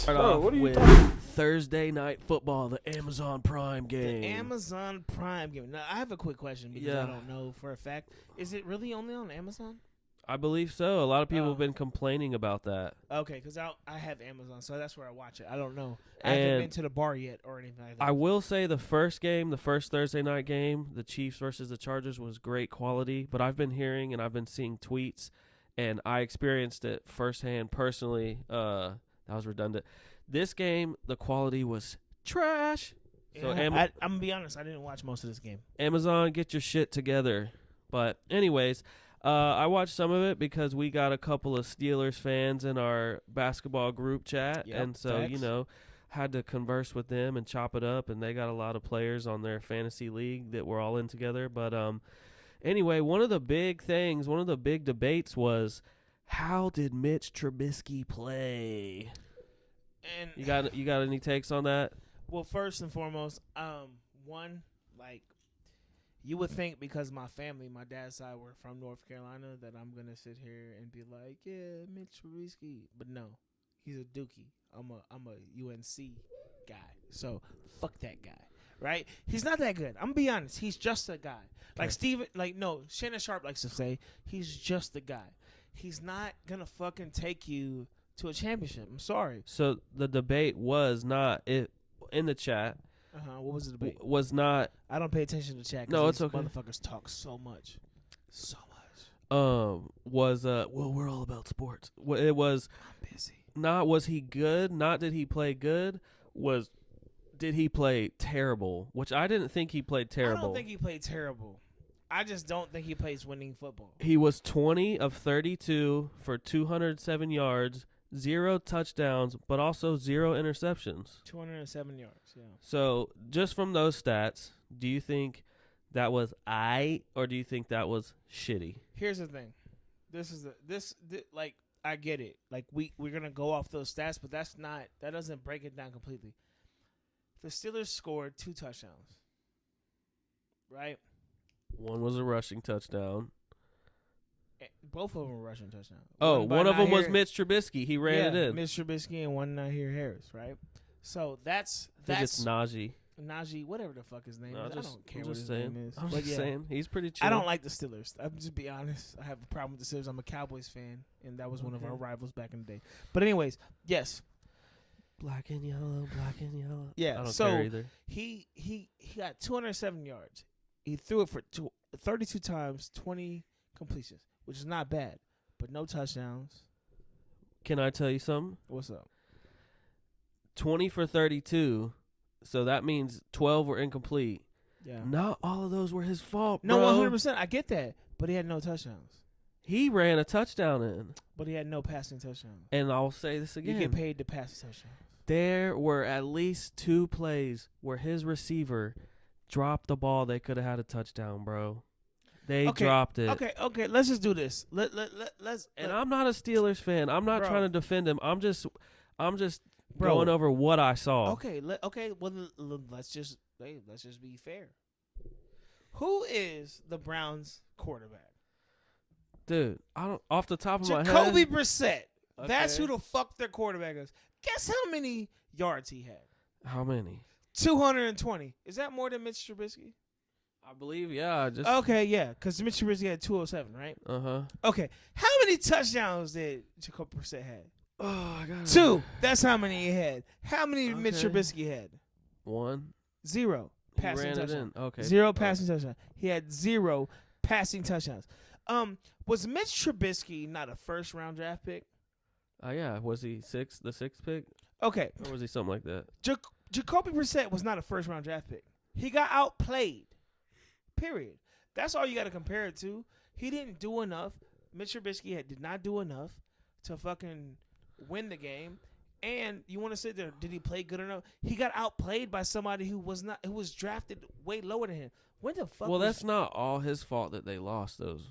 Start Bro, off what are you with talking? Thursday Night Football, the Amazon Prime game. The Amazon Prime game. Now, I have a quick question because Yeah. I don't know for a fact. Is it really only on Amazon? I believe so. A lot of people Oh. have been complaining about that. Okay, because I have Amazon, so that's where I watch it. I don't know. I haven't And been to the bar yet or anything like that. I will say the first Thursday night game, the Chiefs versus the Chargers, was great quality. But I've been hearing and I've been seeing tweets, and I experienced it firsthand personally. That was redundant. This game, the quality was trash. So I'm going to be honest. I didn't watch most of this game. Amazon, get your shit together. But anyways, I watched some of it because we got a couple of Steelers fans in our basketball group chat. Yep, And so, facts. had to converse with them and chop it up. And they got a lot of players on their fantasy league that we're all in together. But anyway, one of the big debates was, how did Mitch Trubisky play? And You got any takes on that? well, first and foremost, one, like, you would think because my family, my dad's side, were from North Carolina, that I'm gonna sit here and be like, yeah, Mitch Trubisky, but no, he's a Dookie. I'm a UNC guy, so fuck that guy, right? He's not that good. I'm gonna be honest. He's just a guy. Like Shannon Sharp likes to say, he's just a guy. He's not gonna fucking take you to a championship. I'm sorry. So the debate was not it in the chat. What was the debate? Was not I don't pay attention to chat. 'Cause No, it's these okay. Motherfuckers talk so much. was well, we're all about sports. It was I'm busy. not was he good, not did he play good, was did he play terrible, which I didn't think he played terrible. I don't think he played terrible. I just don't think he plays winning football. He was 20 of 32 for 207 yards, 0 touchdowns, but also 0 interceptions. 207 yards. Yeah. So, just from those stats, do you think that was or do you think that was shitty? Here's the thing. Like, I get it. Like, we're gonna go off those stats, but that doesn't break it down completely. The Steelers scored 2 touchdowns. Right? One was a rushing touchdown. Both of them were rushing touchdowns. Oh, by one of them was Naheer- Mitch Trubisky. He ran it in. Mitch Trubisky and one Naheer Harris, right? So I think it's Najee. Najee, whatever the fuck his name No, is. I just- don't care I'm what just his saying. name is. I'm But just yeah, saying. He's pretty chill. I don't like the Steelers. I'm just be honest. I have a problem with the Steelers. I'm a Cowboys fan, and that was one of our rivals back in the day. But anyways, yes. Black and yellow, black and yellow. Yeah, I don't so care either. He got 207 yards. He threw it for 32 times, 20 completions, which is not bad, but no touchdowns. Can I tell you something? What's up? 20 for 32, so that means 12 were incomplete. Yeah. Not all of those were his fault, No, bro. 100%. I get that, but he had no touchdowns. He ran a touchdown in. But he had no passing touchdowns. And I'll say this again. You get paid to pass a touchdown. There were at least 2 plays where his receiver dropped the ball. They could have had a touchdown, bro. They dropped it. Okay. Let's just do this. Let's. And I'm not a Steelers fan. I'm not Bro. trying to defend him. I'm just Bro. going over what I saw. Okay. Well, let's just be fair. Who is the Browns' quarterback? Dude, I don't off the top of my head. Jacoby Brissett. That's Okay. who the fuck their quarterback is. Guess how many yards he had? How many? 220. Is that more than Mitch Trubisky? I believe, yeah. Just Okay, yeah, because Mitch Trubisky had 207, right? Uh-huh. Okay, how many touchdowns did Jacoby Brissett had? Oh, I got it. 2. That's how many he had. How many Mitch Okay. Trubisky had? 1. 0 He passing ran touchdowns. it in. Okay. 0 passing touchdowns. He had 0 passing touchdowns. Was Mitch Trubisky not a first-round draft pick? Yeah. Was he the sixth pick? Okay, Or was he something like that? Jacoby Brissett was not a first-round draft pick. He got outplayed. Period. That's all you got to compare it to. He didn't do enough. Mitch Trubisky did not do enough to fucking win the game. And you want to sit there, did he play good enough? He got outplayed by somebody who was drafted way lower than him. When the fuck? Well, that's not all his fault that they lost those.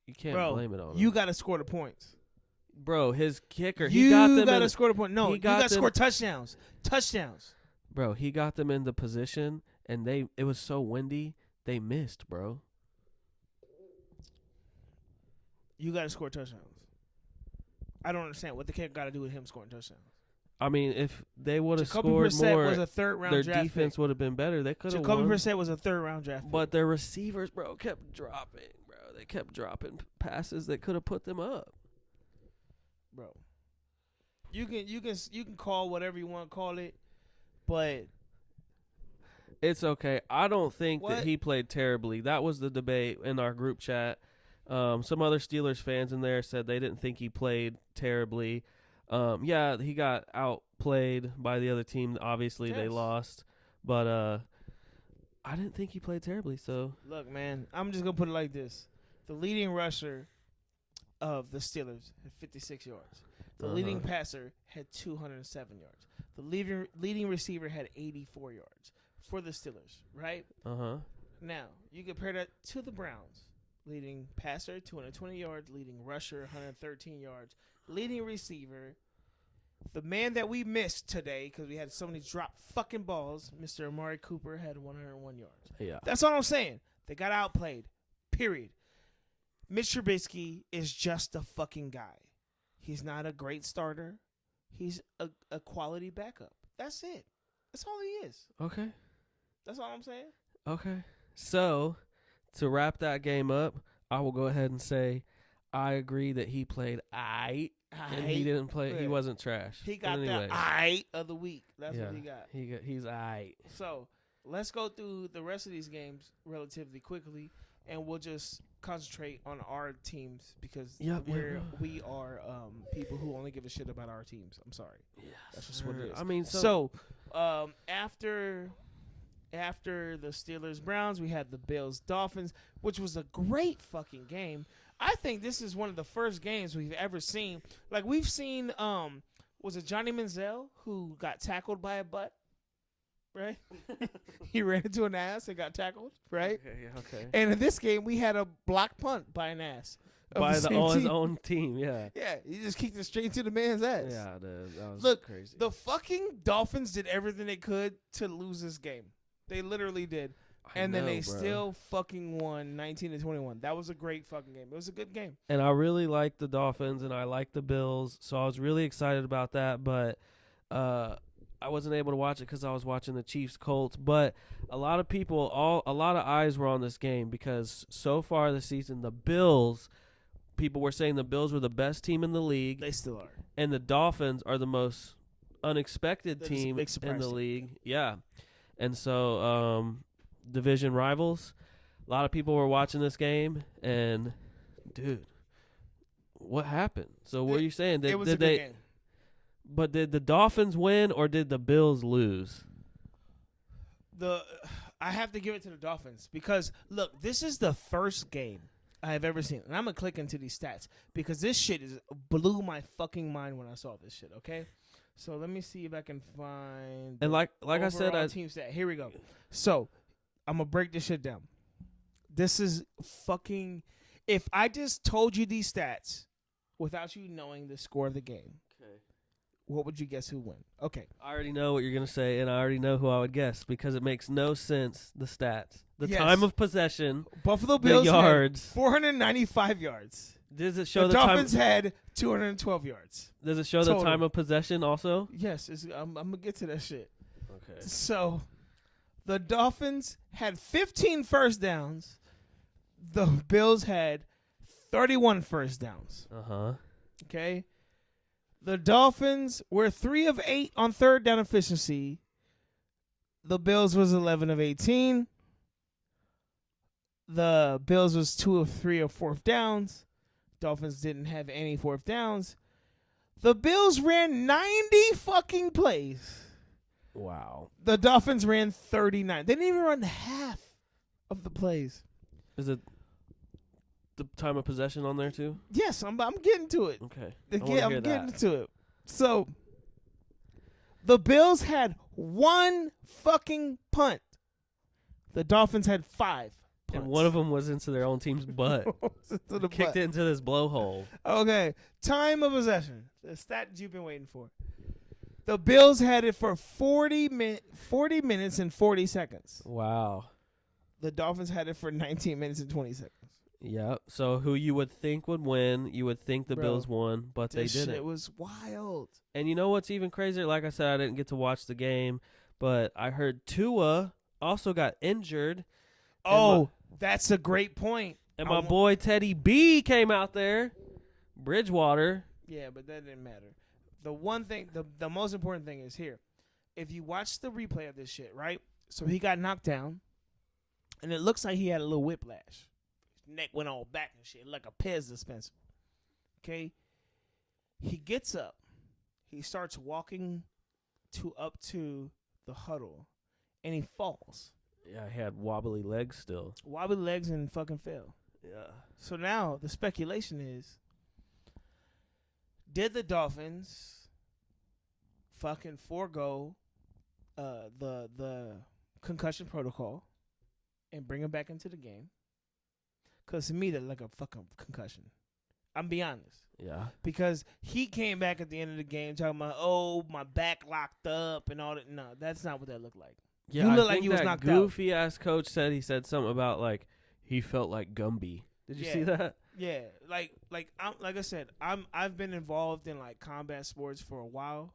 You can't blame it on him. You got to score the points. Bro, his kicker, You he got them got to in, score the point. No, he you got got to them- score touchdowns. Touchdowns. Bro, he got them in the position, and it was so windy, they missed, bro. You got to score touchdowns. I don't understand what the kicker got to do with him scoring touchdowns. I mean, if they would have Jacoby scored Brissett more, was a third-round their draft defense pick. would have been better. They could have Jacoby won. Brissett was a third-round draft pick. But their receivers, bro, kept dropping, bro. They kept dropping passes that could have put them up. Bro, you can call whatever you want to call it, but It's okay. I don't think What? that he played terribly. That was the debate in our group chat. Some other Steelers fans in there said they didn't think he played terribly. Yeah, he got outplayed by the other team. Obviously, they Yes. lost. But I didn't think he played terribly. So look, man, I'm just going to put it like this. The leading rusher of the Steelers had 56 yards. The leading passer had 207 yards. The leading receiver had 84 yards for the Steelers, right? Now, you compare that to the Browns. Leading passer, 220 yards. Leading rusher, 113 yards. Leading receiver, the man that we missed today because we had so many drop fucking balls, Mr. Amari Cooper, had 101 yards. yeah, That's all I'm saying. They got outplayed, period. Mitch Trubisky is just a fucking guy. He's not a great starter. He's a quality backup. That's it. That's all he is. okay. That's all I'm saying. Okay. So, to wrap that game up, I will go ahead and say I agree that he played aight, and he didn't play. He wasn't trash. He got But the anyways, aight of the week. That's what he got. He's aight. So, let's go through the rest of these games relatively quickly, and we'll just concentrate on our teams because we are people who only give a shit about our teams. I'm sorry. Yes, that's just what it is. I mean, after the Steelers Browns, we had the Bills Dolphins, which was a great fucking game. I think this is one of the first games we've ever seen. Like we've seen, was it Johnny Manziel who got tackled by a butt? Right? He ran into an ass and got tackled, right? Okay. And in this game, we had a block punt by an ass. By his own team, yeah. Yeah, he just kicked it straight into the man's ass. Yeah, dude, that was crazy. The fucking Dolphins did everything they could to lose this game. They literally did. Then they still fucking won 19-21. That was a great fucking game. It was a good game. And I really like the Dolphins and I like the Bills, so I was really excited about that, but I wasn't able to watch it because I was watching the Chiefs Colts. But a lot of eyes were on this game because so far this season, the Bills, people were saying the Bills were the best team in the league. They still are. And the Dolphins are the most unexpected team in the league. Yeah. And so, division rivals, a lot of people were watching this game, and, dude, what happened? So what are you saying? It was a good game. But did the Dolphins win or did the Bills lose? I have to give it to the Dolphins because, look, this is the first game I have ever seen. And I'm going to click into these stats because this shit blew my fucking mind when I saw this shit, okay? So let me see if I can find. And like I said, team stat. Here we go. So I'm gonna break this shit down. This is fucking. If I just told you these stats without you knowing the score of the game, okay, what would you guess who won? Okay, I already know what you're gonna say, and I already know who I would guess because it makes no sense. The stats, the time of possession, Buffalo Bills the yards, had 495 yards. Does it show the Dolphins had 212 yards. Does it show total. the time of possession also? Yes, I'm gonna get to that shit. Okay. So, the Dolphins had 15 first downs. The Bills had 31 first downs. Okay. The Dolphins were 3 of 8 on third down efficiency. The Bills was 11 of 18. The Bills was 2 of 3 of fourth downs. Dolphins didn't have any fourth downs. The Bills ran 90 fucking plays. Wow. The Dolphins ran 39. They didn't even run half of the plays. Is it the time of possession on there too? Yes, I'm getting to it. Okay. I'm getting to it. So, the Bills had 1 fucking punt. The Dolphins had 5 punts. And one of them was into their own team's butt. Kicked it into this blowhole. Okay. Time of possession. The stat you've been waiting for. The Bills had it for 40 minutes and 40 seconds. Wow. The Dolphins had it for 19 minutes and 20 seconds. Yeah. So who you would think would win, you would think the Bro, Bills won, but they This didn't. shit was wild. And you know what's even crazier? Like I said, I didn't get to watch the game, but I heard Tua also got injured. Oh, that's a great point. And my boy Teddy B came out there. Bridgewater. Yeah, but that didn't matter. The one thing, the most important thing is here. If you watch the replay of this shit, right? So he got knocked down, and it looks like he had a little whiplash. His neck went all back and shit, like a Pez dispenser. Okay? He gets up. He starts walking up to the huddle, and he falls. Yeah, he had wobbly legs still. Wobbly legs and fucking fell. Yeah. So now the speculation is, did the Dolphins fucking forego the concussion protocol and bring him back into the game? Because to me, that's like a fucking concussion. I'm be honest. Yeah. Because he came back at the end of the game talking about, oh, my back locked up and all that. No, that's not what that looked like. Yeah, you look I like think you was that knocked goofy ass coach he said something about like he felt like Gumby. Did you see that? Yeah, like I said, I've been involved in like combat sports for a while,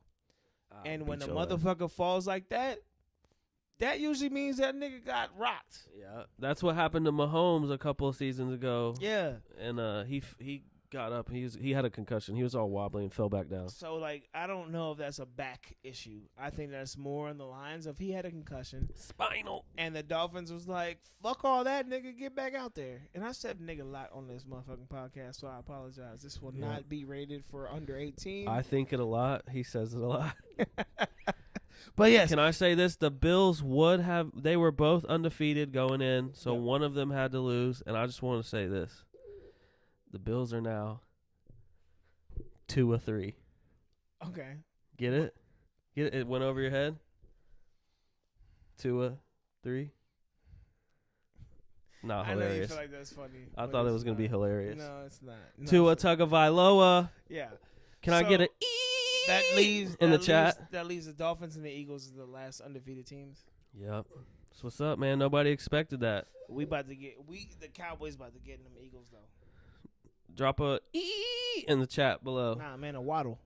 and when a motherfucker falls like that, that usually means that nigga got rocked. Yeah, that's what happened to Mahomes a couple of seasons ago. Yeah, and he got up. He had a concussion. He was all wobbly and fell back down. So like, I don't know if that's a back issue. I think that's more on the lines of he had a concussion, spinal, and the Dolphins was like, "Fuck all that, nigga, get back out there." And I said "nigga" a lot on this motherfucking podcast, so I apologize. This will not be rated for under 18. I think it a lot. He says it a lot. But yes, can I say this? The Bills they were both undefeated going in, so one of them had to lose. And I just want to say this: the Bills are now 2-3. Okay. Get it? Get it? It went over your head. 2-3. Not hilarious. I know you feel like that's funny. I thought it was gonna be hilarious. No, it's not. No, Tua Tagovailoa. Yeah. Can I get an that leaves in the chat? That leaves the Dolphins and the Eagles as the last undefeated teams. Yep. So what's up, man? Nobody expected that. The Cowboys about to get in them Eagles though. Drop a in the chat below. Nah, man, a waddle.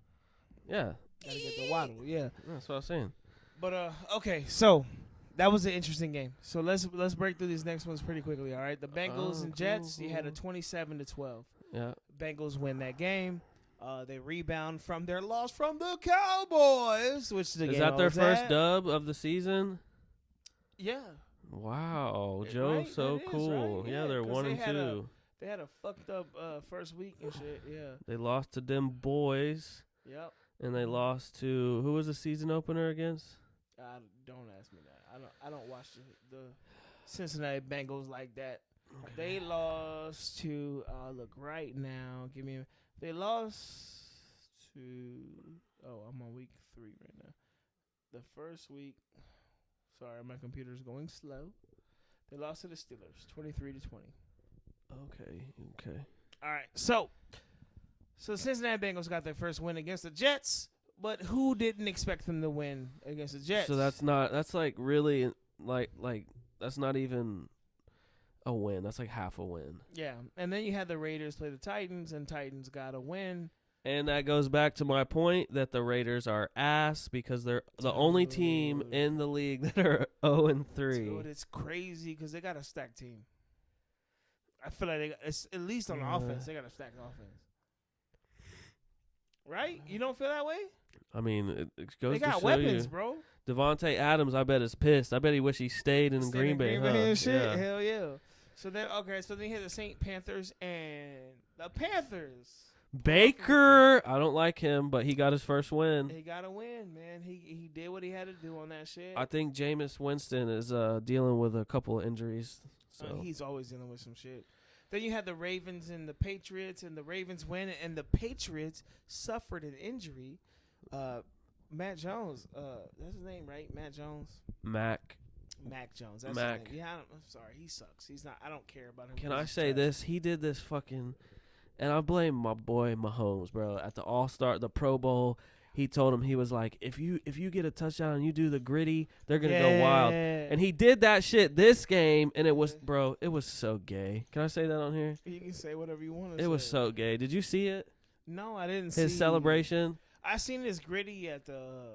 Yeah. Gotta get the waddle. Yeah. That's what I was saying. But okay, so that was an interesting game. So let's break through these next ones pretty quickly. All right, the Bengals and Jets. You had a 27-12. Yeah. Bengals win that game. They rebound from their loss from the Cowboys, which is that their first dub of the season? Yeah. Wow, Joe's so cool. Right? Yeah, they're 1-2. They had a fucked up first week and shit. Yeah. They lost to them boys. Yep. And they lost to who was the season opener against? Don't ask me that. I don't watch the Cincinnati Bengals like that. Okay. They lost to look right now. They lost to I'm on week 3 right now. The first week. Sorry, my computer's going slow. They lost to the Steelers 23-20. Okay. All right. So Cincinnati Bengals got their first win against the Jets, but who didn't expect them to win against the Jets? So that's like really like that's not even a win. That's like half a win. Yeah. And then you had the Raiders play the Titans, and Titans got a win. And that goes back to my point that the Raiders are ass because they're the only team in the league that are 0-3. Dude, it's crazy because they got a stacked team. I feel like it's at least on offense, they got a stacked offense. Right? You don't feel that way? I mean, it goes they got to show weapons, you. bro. Devontae Adams, I bet, is pissed. I bet he wish he stayed in Green Bay. And shit. Yeah. Hell yeah. So then you had the St. Panthers and the Panthers. Baker, I don't like him, but he got his first win. He got a win, man. He did what he had to do on that shit. I think Jameis Winston is dealing with a couple of injuries. So he's always dealing with some shit. Then you had the Ravens and the Patriots, and the Ravens win, and the Patriots suffered an injury. Matt Jones, that's his name, right? Matt Jones. Mac Jones. That's Mac. His name. Yeah, I'm sorry. He sucks. He's not. I don't care about him. Can I say this? He did this fucking, and I blame my boy Mahomes, bro. At the All-Star, the Pro Bowl, he told him, he was like, if you get a touchdown and you do the gritty, they're gonna go wild. And he did that shit this game, and it was so gay. Can I say that on here? You can say whatever you want to say. It was so gay. Did you see it? No, I didn't see his celebration. I seen this gritty at the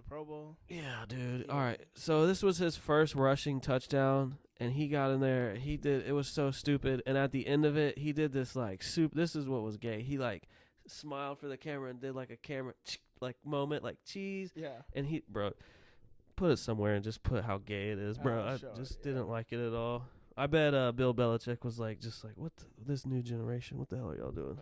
Pro Bowl? Yeah, dude. Yeah. All right. So this was his first rushing touchdown, and he got in there. It was so stupid. And at the end of it, he did this like this is what was gay. He like smiled for the camera and did like a camera like moment, like cheese. Yeah. And put it somewhere and just put how gay it is, bro. I just didn't like it at all. I bet Bill Belichick was like, this new generation, what the hell are y'all doing?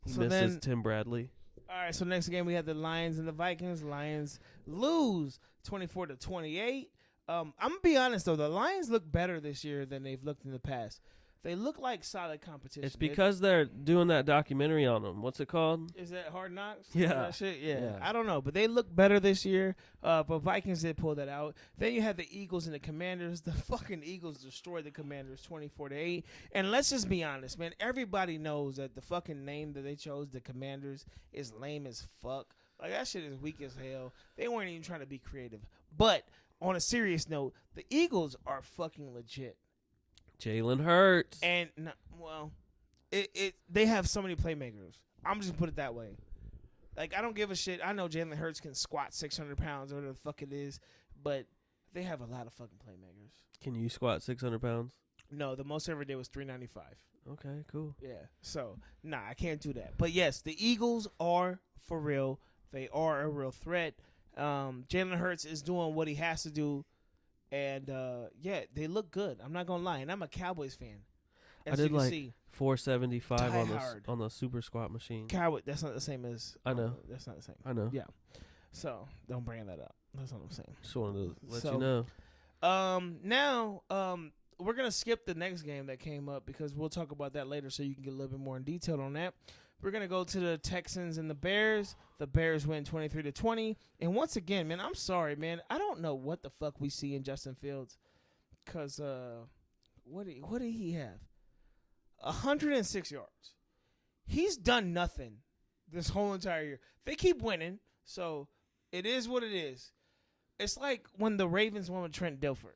He misses Tim Bradley. All right, so next game we have the Lions and the Vikings. Lions lose 24-28. I'm gonna be honest though, the Lions look better this year than they've looked in the past. They look like solid competition. It's because they're doing that documentary on them. What's it called? Is that Hard Knocks? Yeah. That shit? Yeah. I don't know, but they look better this year. But Vikings did pull that out. Then you have the Eagles and the Commanders. The fucking Eagles destroyed the Commanders 24-8. And let's just be honest, man. Everybody knows that the fucking name that they chose, the Commanders, is lame as fuck. Like, that shit is weak as hell. They weren't even trying to be creative. But on a serious note, the Eagles are fucking legit. Jalen Hurts. And, they have so many playmakers. I'm just going to put it that way. Like, I don't give a shit. I know Jalen Hurts can squat 600 pounds or whatever the fuck it is, but they have a lot of fucking playmakers. Can you squat 600 pounds? No, the most I ever did was 395. Okay, cool. Yeah, so, I can't do that. But, yes, the Eagles are for real. They are a real threat. Jalen Hurts is doing what he has to do. And, they look good. I'm not going to lie. And I'm a Cowboys fan. I did like 475 on the super squat machine. Cowboy, that's not the same as. I know. That's not the same. I know. Yeah. So, don't bring that up. That's what I'm saying. Just wanted to let you know. Now, we're going to skip the next game that came up because we'll talk about that later so you can get a little bit more in detail on that. We're going to go to the Texans and the Bears. The Bears win 23-20. And once again, man, I'm sorry, man. I don't know what the fuck we see in Justin Fields. Because what did he have? 106 yards. He's done nothing this whole entire year. They keep winning, so it is what it is. It's like when the Ravens won with Trent Dilfer.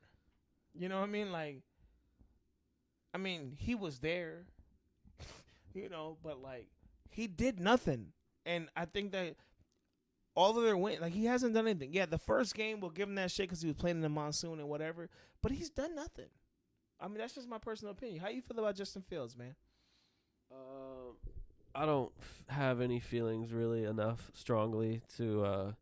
You know what I mean? He was there, but, he did nothing. And I think that all of their win, he hasn't done anything. Yeah, the first game, we'll give him that shit because he was playing in the monsoon and whatever. But he's done nothing. I mean, that's just my personal opinion. How you feel about Justin Fields, man? I don't have any feelings really enough strongly to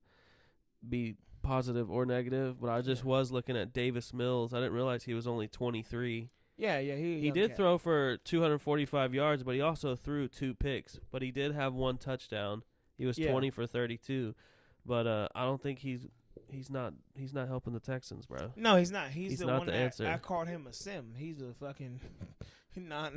be positive or negative. But I just was looking at Davis Mills. I didn't realize he was only 23. Yeah, he did throw for 245 yards, but he also threw 2 picks. But he did have 1 touchdown. He was 20 for 32. But I don't think he's not helping the Texans, bro. No, he's not. He's the not one the answer. I called him a sim. He's a fucking non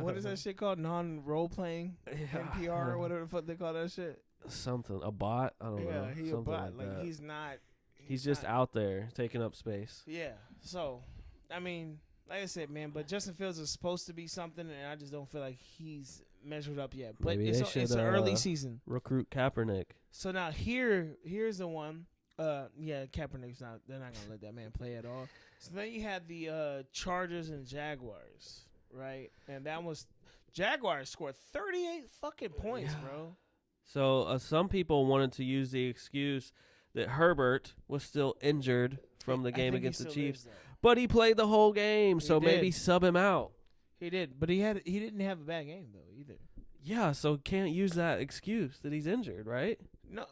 what is that shit called? Non-role playing NPR or whatever the fuck they call that shit. Something, a bot. I don't know. Yeah, he's a bot. Like that. He's not. He's just out there taking up space. Yeah. So, I mean, like I said, man, but Justin Fields is supposed to be something, and I just don't feel like he's measured up yet. But maybe it's an early season. Recruit Kaepernick. So now here's the one. Kaepernick's not. They're not gonna let that man play at all. So then you had the Chargers and Jaguars, right? And that was Jaguars scored 38 fucking points, bro. So some people wanted to use the excuse that Herbert was still injured from the game against the Chiefs, but he played the whole game, so maybe sub him out. He did, but he didn't have a bad game though either. Yeah, so can't use that excuse that he's injured, right? No,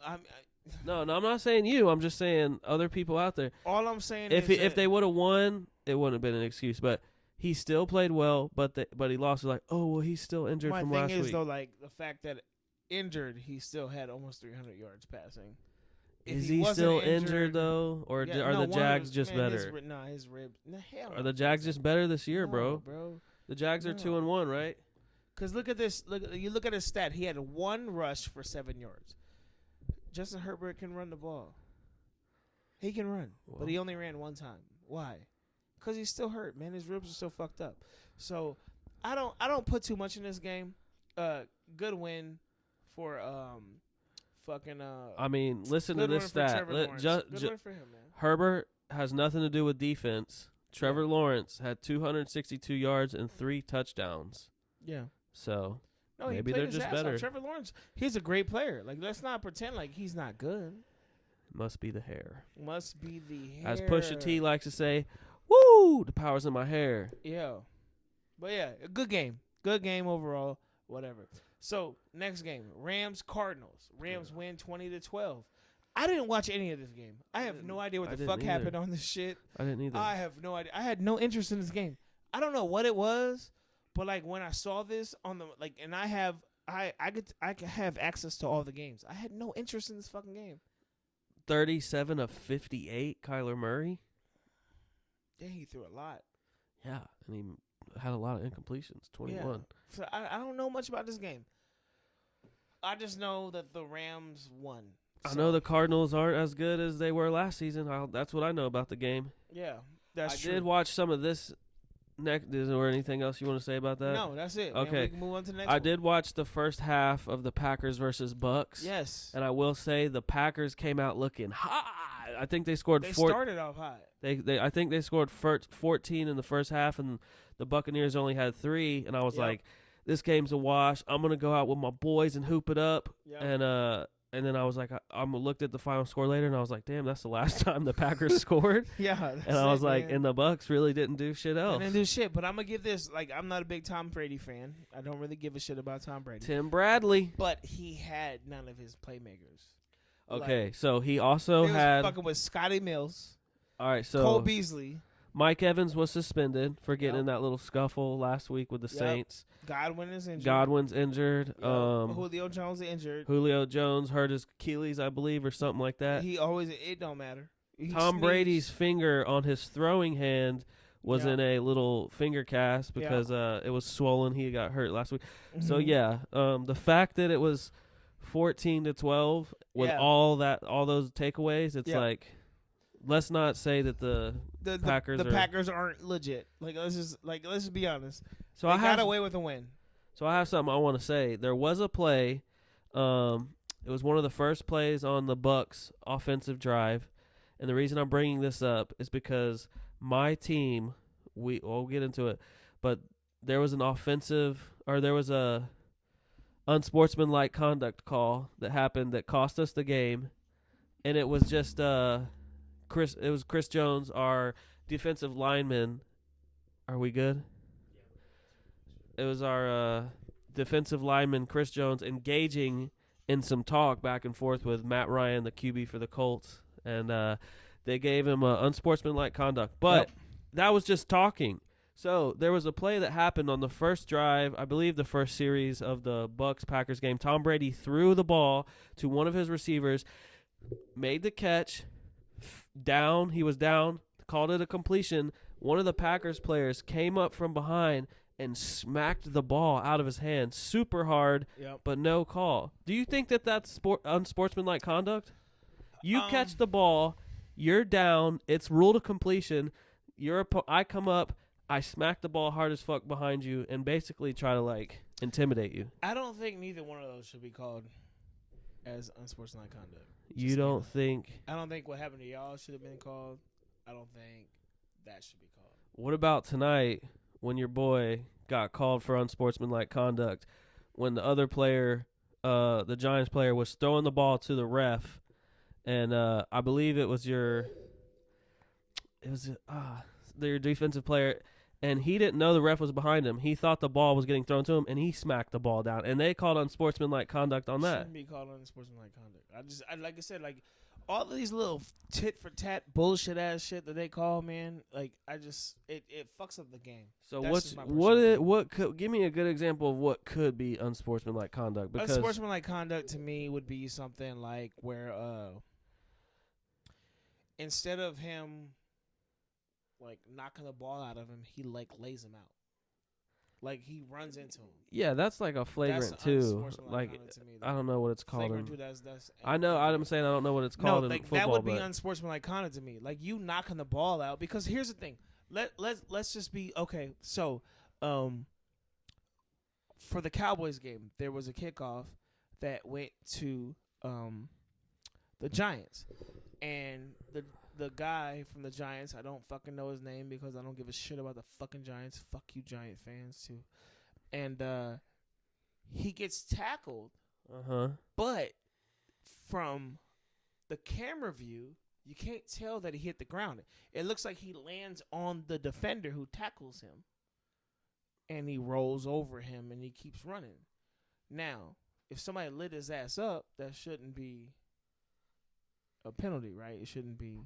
No, I'm not saying you. I'm just saying other people out there. All I'm saying is if they would have won, it wouldn't have been an excuse. But he still played well, but he lost. Like, oh, well, he's still injured from last week. My thing is, though, the fact that injured, he still had almost 300 yards passing. Is he still injured, though? Or are the Jags just better? His ribs. Hell are the Jags just better this year, bro? The Jags are 2-1, right? Because look at this. You look at his stat. He had 1 rush for 7 yards. Justin Herbert can run the ball. He can run, but he only ran 1 time. Why? Because he's still hurt, man. His ribs are still fucked up. So I don't put too much in this game. Good win for Fucking I mean, listen to good this one for stat. Trevor Lawrence. Good one for him, man. Herbert has nothing to do with defense. Trevor Lawrence had 262 yards and 3 touchdowns. Yeah. So No, maybe he played they're his just ass better. off. Trevor Lawrence, he's a great player. Like, let's not pretend like he's not good. Must be the hair. Must be the hair. As Pusha T likes to say, "Woo, the power's in my hair." Yeah. But yeah, a good game. Good game overall. Whatever. So, next game, Rams-Cardinals. Rams win 20-12. I didn't watch any of this game. I have no idea what the fuck happened on this shit. I didn't either. I have no idea. I had no interest in this game. I don't know what it was, but like when I saw this on the and I could have access to all the games. I had no interest in this fucking game. 37 of 58, Kyler Murray. Yeah, he threw a lot. Yeah, and he had a lot of incompletions. 21. Yeah. So I don't know much about this game. I just know that the Rams won. I know the Cardinals aren't as good as they were last season. That's what I know about the game. Yeah, that's true. I did watch some of this. Is there anything else you want to say about that? No, that's it. Okay. Man, we can move on to the next I one. did watch the first half of the Packers versus Bucks. Yes. And I will say the Packers came out looking hot. I think they scored. They started off hot. I think they scored 14 in the first half, and the Buccaneers only had 3. And I was like, this game's a wash. I'm gonna go out with my boys and hoop it up. Yep. And then I was like, I looked at the final score later, and I was like, damn, that's the last time the Packers scored. Yeah. And I was like, and the Bucks really didn't do shit else. They didn't do shit, but I'm going to give this, like, I'm not a big Tom Brady fan. I don't really give a shit about Tom Brady. Tim Bradley. But he had none of his playmakers. Okay, like, so he also had. fucking with Scotty Mills. All right, so. Cole Beasley. Mike Evans was suspended for getting in that little scuffle last week with the Saints. Godwin's injured. Yep. Julio Jones injured. Julio Jones hurt his Achilles, I believe, or something like that. It don't matter. Tom Brady's finger on his throwing hand was in a little finger cast because it was swollen. He got hurt last week. Mm-hmm. So the fact that it was 14-12 with all those takeaways, it's like, let's not say that the Packers aren't legit. Like let's just be honest. So they got away with a win. So I have something I want to say. There was a play. It was one of the first plays on the Bucks offensive drive, and the reason I'm bringing this up is because my team. We'll get into it, but there was a unsportsmanlike conduct call that happened that cost us the game, and it was just Chris Jones, our defensive lineman. Are we good? It was our defensive lineman, Chris Jones, engaging in some talk back and forth with Matt Ryan, the QB for the Colts. And they gave him unsportsmanlike conduct. But that was just talking. So there was a play that happened on the first drive, I believe the first series of the Bucks-Packers game. Tom Brady threw the ball to one of his receivers, made the catch, down. He was down, called it a completion. One of the Packers players came up from behind and smacked the ball out of his hand super hard, but no call. Do you think that that's unsportsmanlike conduct? You catch the ball, you're down, it's ruled a completion. I come up, I smack the ball hard as fuck behind you and basically try to intimidate you. I don't think neither one of those should be called as unsportsmanlike conduct. You don't think? I don't think what happened to y'all should have been called. I don't think that should be called. What about tonight when your boy got called for unsportsmanlike conduct when the other player, the Giants player, was throwing the ball to the ref, and I believe it was your defensive player, and he didn't know the ref was behind him. He thought the ball was getting thrown to him, and he smacked the ball down, and they called unsportsmanlike conduct on that. Shouldn't be called unsportsmanlike conduct. Like I said, all of these little tit for tat bullshit ass shit that they call, man, it fucks up the game. So give me a good example of what could be unsportsmanlike conduct? Because unsportsmanlike conduct to me would be something like where instead of him knocking the ball out of him, he lays him out. He runs into him. Yeah, that's a flagrant too. I don't know what it's called. Flagrant too. That's I know. I'm saying I don't know what it's called in football. That would be unsportsmanlike conduct to me. You knocking the ball out, because here's the thing. Let's just be okay. So, for the Cowboys game, there was a kickoff that went to the Giants, and the guy from the Giants, I don't fucking know his name because I don't give a shit about the fucking Giants. Fuck you, Giant fans too. And he gets tackled, but from the camera view, you can't tell that he hit the ground. It looks like he lands on the defender who tackles him, and he rolls over him, and he keeps running. Now, if somebody lit his ass up, that shouldn't be a penalty, right? It shouldn't be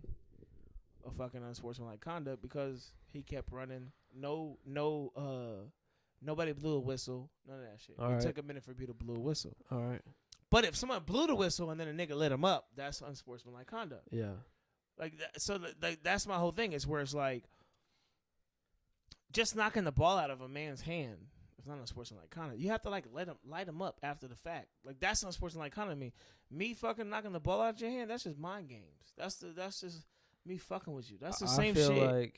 a fucking unsportsmanlike conduct because he kept running. Nobody blew a whistle. None of that shit. It took a minute for people to blow a whistle. All right. But if someone blew the whistle and then a nigga lit him up, that's unsportsmanlike conduct. Yeah. Like that, so that's my whole thing. Is where it's like just knocking the ball out of a man's hand. It's not unsportsmanlike conduct. You have to like light him up after the fact. Like that's unsportsmanlike conduct. Me fucking knocking the ball out of your hand. That's just mind games. That's just me fucking with you. That's the same shit.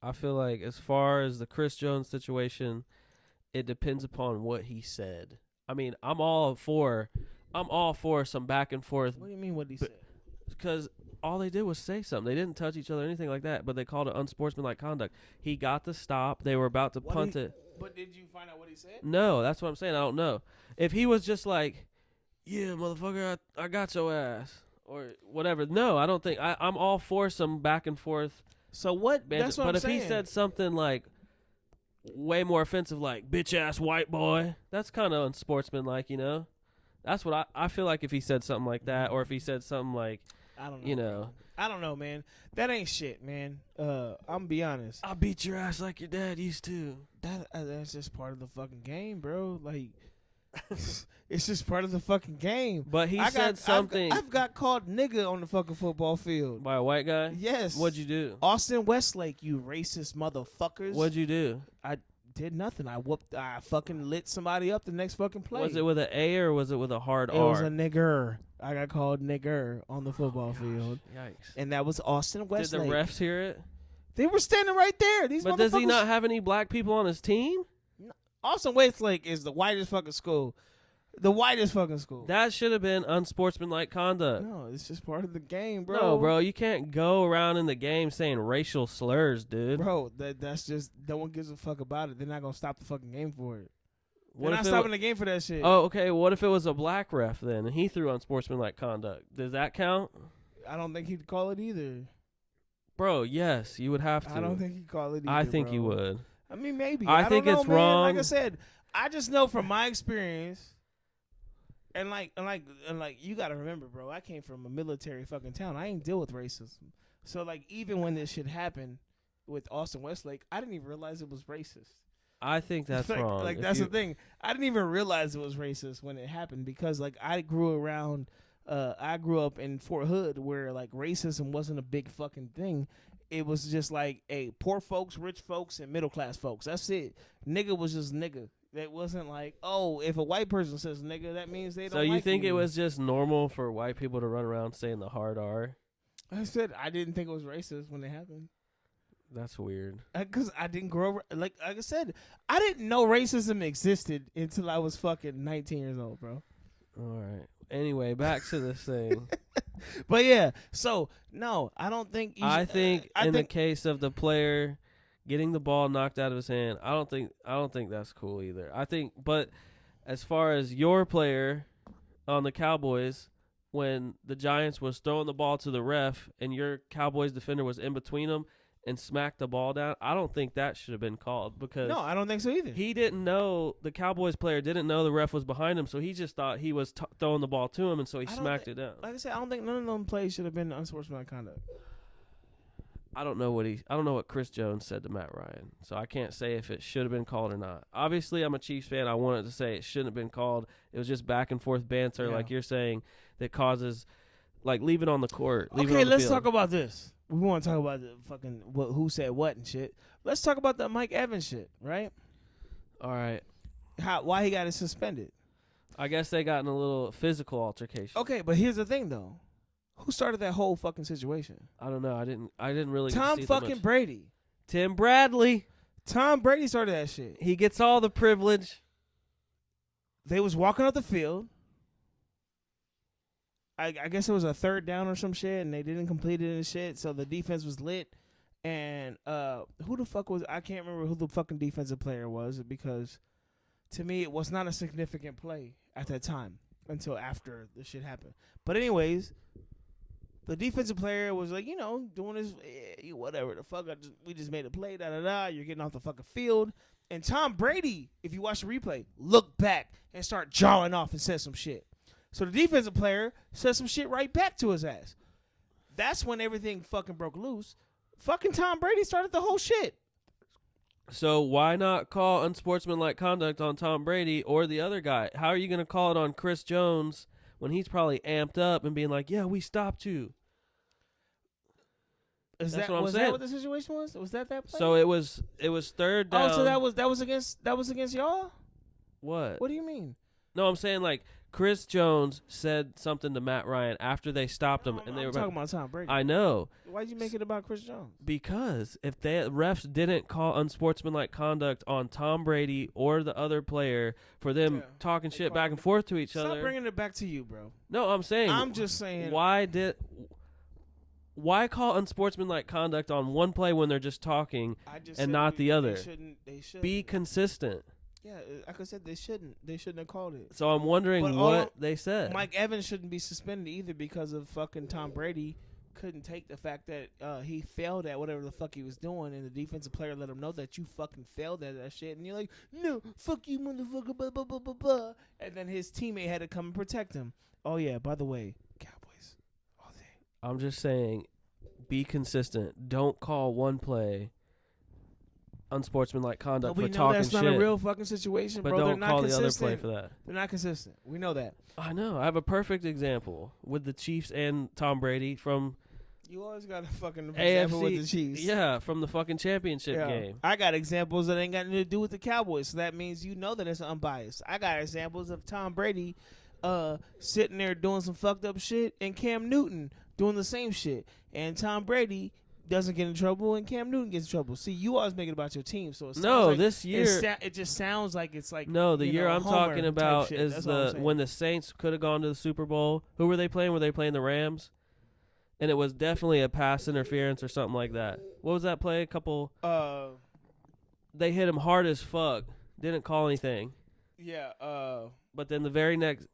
I feel like as far as the Chris Jones situation, it depends upon what he said. I mean, I'm all for some back and forth. What do you mean what he said? Because all they did was say something. They didn't touch each other or anything like that, but they called it unsportsmanlike conduct. He got the stop. They were about to punt it. But did you find out what he said? No, that's what I'm saying. I don't know. If he was just like, yeah, motherfucker, I got your ass, or whatever. No, I don't think. I'm all for some back and forth. So what? That's what I'm saying. But if he said something like way more offensive, like bitch-ass white boy, that's kind of unsportsmanlike, you know? That's what I feel like if he said something like that, or if he said something like, I don't know. You know. I don't know, man. That ain't shit, man. I'm gonna be honest. I'll beat your ass like your dad used to. That's just part of the fucking game, bro. Like, it's just part of the fucking game. But he said something. I've got called nigga on the fucking football field. By a white guy? Yes. What'd you do? Austin Westlake, you racist motherfuckers. What'd you do? I did nothing. I fucking lit somebody up the next fucking play. Was it with an A or was it with a hard R? It was a nigger. I got called nigger on the football field. Yikes. And that was Austin Westlake. Did the refs hear it? They were standing right there. But does he not have any black people on his team? No. Austin Westlake is the whitest fucking school. The whitest fucking school. That should have been unsportsmanlike conduct. No, it's just part of the game, bro. No, bro, you can't go around in the game saying racial slurs, dude. Bro, that's just, no one gives a fuck about it. They're not going to stop the fucking game for it. They're not stopping the game for that shit. Oh, okay. What if it was a black ref then, and he threw unsportsmanlike conduct? Does that count? I don't think he'd call it either. Bro, yes, you would have to. I don't think he'd call it either, I think bro. you would. I mean, maybe. I think don't know, it's man. wrong. Like I said, I just know from my experience, and you got to remember, bro, I came from a military fucking town. I ain't deal with racism. So, like, even when this shit happened with Austin Westlake, I didn't even realize it was racist. I think that's wrong. Like, that's the thing. I didn't even realize it was racist when it happened because, like, I grew up in Fort Hood where, like, racism wasn't a big fucking thing. It was just, like, poor folks, rich folks, and middle-class folks. That's it. Nigga was just nigga. It wasn't like, oh, if a white person says nigga, that means they don't like you. So you think it was just normal for white people to run around saying the hard R? I said I didn't think it was racist when it happened. That's weird. Because I didn't grow like I said, I didn't know racism existed until I was fucking 19 years old, bro. All right. Anyway, back to this thing. But yeah, so no, I don't think. I think the case of the player getting the ball knocked out of his hand, I don't think that's cool either. I think, but as far as your player on the Cowboys, when the Giants was throwing the ball to the ref and your Cowboys defender was in between them and smacked the ball down, I don't think that should have been called because no, I don't think so either. He didn't know, the Cowboys player didn't know the ref was behind him, so he just thought he was throwing the ball to him, and so he smacked it down. Like I said, I don't think none of them plays should have been unsportsmanlike conduct. I don't know what Chris Jones said to Matt Ryan, so I can't say if it should have been called or not. Obviously, I'm a Chiefs fan. I wanted to say it shouldn't have been called. It was just back and forth banter, like you're saying, that causes, like, leave it on the court. Okay, let's talk about this. We want to talk about the fucking who said what and shit. Let's talk about the Mike Evans shit, right? All right. Why he got it suspended? I guess they got in a little physical altercation. Okay, but here's the thing though. Who started that whole fucking situation? I don't know. I didn't really. Tom fucking Brady. Tim Bradley. Tom Brady started that shit. He gets all the privilege. They was walking up the field. I guess it was a third down or some shit, and they didn't complete it and shit. So the defense was lit. And who the fuck was? I can't remember who the fucking defensive player was because to me it was not a significant play at that time until after the shit happened. But anyways, the defensive player was like, doing his whatever the fuck. We just made a play. Da da da. You're getting off the fucking field. And Tom Brady, if you watch the replay, looked back and start jawing off and said some shit. So the defensive player said some shit right back to his ass. That's when everything fucking broke loose. Fucking Tom Brady started the whole shit. So why not call unsportsmanlike conduct on Tom Brady or the other guy? How are you going to call it on Chris Jones when he's probably amped up and being like, yeah, we stopped you? Was that what the situation was? Was that play? So it was third down. Oh, so that was against y'all? What? What do you mean? No, I'm saying like Chris Jones said something to Matt Ryan after they stopped him, and they were talking about Tom Brady. I know. Why'd you make it about Chris Jones? Because if the refs didn't call unsportsmanlike conduct on Tom Brady or the other player for them talking shit back and forth to each other. Stop bringing it back to you, bro. No, I'm just saying. Why call unsportsmanlike conduct on one play when they're just talking and not the other? They shouldn't. Be consistent. Yeah, like I said, they shouldn't. They shouldn't have called it. So I'm wondering what they said. Mike Evans shouldn't be suspended either because of fucking Tom Brady couldn't take the fact that he failed at whatever the fuck he was doing, and the defensive player let him know that you fucking failed at that shit, and you're like, no, fuck you, motherfucker, blah, blah, blah, blah, blah. And then his teammate had to come and protect him. Oh, yeah, by the way, Cowboys all day. I'm just saying, be consistent. Don't call one play unsportsmanlike conduct for talking shit. We know that's not a real fucking situation, but bro. Don't call the other play for that. They're not consistent. We know that. I know. I have a perfect example with the Chiefs and Tom Brady from You always got a fucking AFC, example with the Chiefs. Yeah, from the fucking championship game. I got examples that ain't got nothing to do with the Cowboys, so that means you know that it's unbiased. I got examples of Tom Brady sitting there doing some fucked up shit and Cam Newton doing the same shit. And Tom Brady doesn't get in trouble and Cam Newton gets in trouble. See, you always make it about your team. So it sounds this year it just sounds like it's like the year I'm talking about is when the Saints could have gone to the Super Bowl. Who were they playing? Were they playing the Rams? And it was definitely a pass interference or something like that. What was that play? They hit him hard as fuck. Didn't call anything. Yeah. But then the very next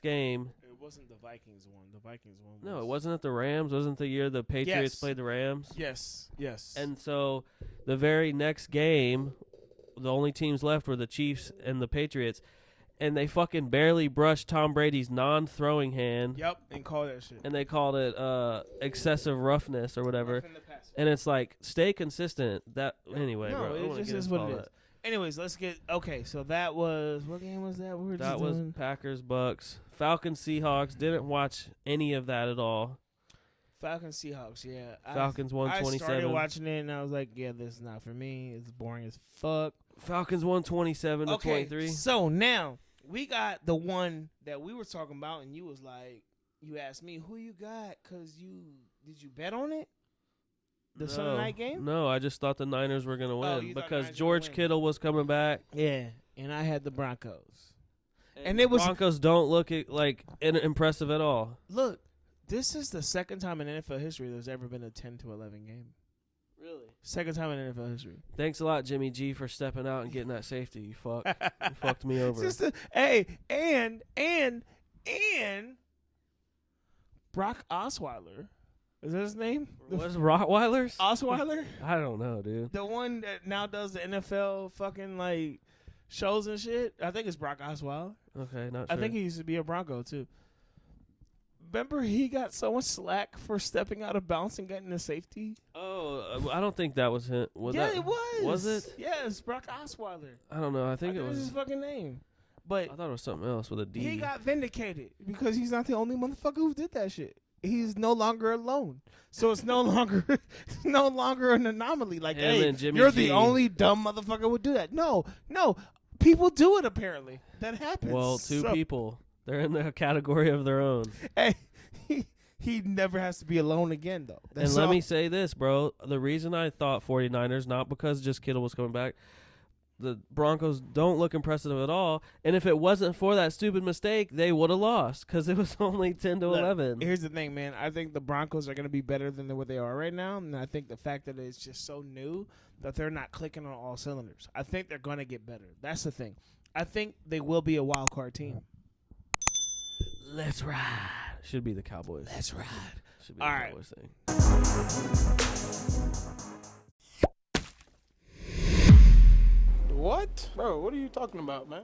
game. It wasn't the Vikings one. The Vikings one. No, it wasn't at the Rams. Wasn't the year the Patriots played the Rams? Yes. And so the very next game, the only teams left were the Chiefs and the Patriots. And they fucking barely brushed Tom Brady's non-throwing hand. Yep, and called that shit. And they called it excessive roughness or whatever. And it's like, stay consistent. Anyway, no, bro. It just is what it is. Anyways, let's get so that was what game was that? That was Packers Bucks, Falcons Seahawks. Didn't watch any of that at all. Falcons Seahawks, yeah. Falcons won 27. I started watching it and I was like, yeah, this is not for me. It's boring as fuck. Falcons won 27 to 23. So now we got the one that we were talking about, and you was like, you asked me who you got because did you bet on it? The Sunday night game? No, I just thought the Niners were going to win because George Kittle was coming back. Yeah, and I had the Broncos. And it was Broncos don't look like impressive at all. Look, this is the second time in NFL history there's ever been a 10-11 game. Really? Second time in NFL history. Thanks a lot, Jimmy G, for stepping out and getting that safety. You fuck. You fucked me over. And Brock Osweiler. Is that his name? What's Rottweilers? Osweiler? I don't know, dude. The one that now does the NFL fucking like shows and shit. I think it's Brock Osweiler. Okay, not sure. I think he used to be a Bronco too. Remember he got so much slack for stepping out of bounds and getting the safety? Oh, I don't think that was him. It was. Was it? Yes, Brock Osweiler. I don't know. I think it was his fucking name. But I thought it was something else with a D. He got vindicated because he's not the only motherfucker who did that shit. He's no longer alone. So it's no longer an anomaly. Like, hey, you're the only dumb motherfucker who would do that. No. People do it apparently. That happens. Well, two people. They're in the category of their own. Hey, he never has to be alone again, though. Let me say this, bro. The reason I thought 49ers, not because just Kittle was coming back, the Broncos don't look impressive at all. And if it wasn't for that stupid mistake, they would have lost because it was only 10-11. Here's the thing, man. I think the Broncos are going to be better than what they are right now. And I think the fact that it's just so new that they're not clicking on all cylinders. I think they're going to get better. That's the thing. I think they will be a wild card team. Let's ride. Should be the Cowboys. Let's ride. Should be all the right. Cowboys thing. What? Bro, what are you talking about, man?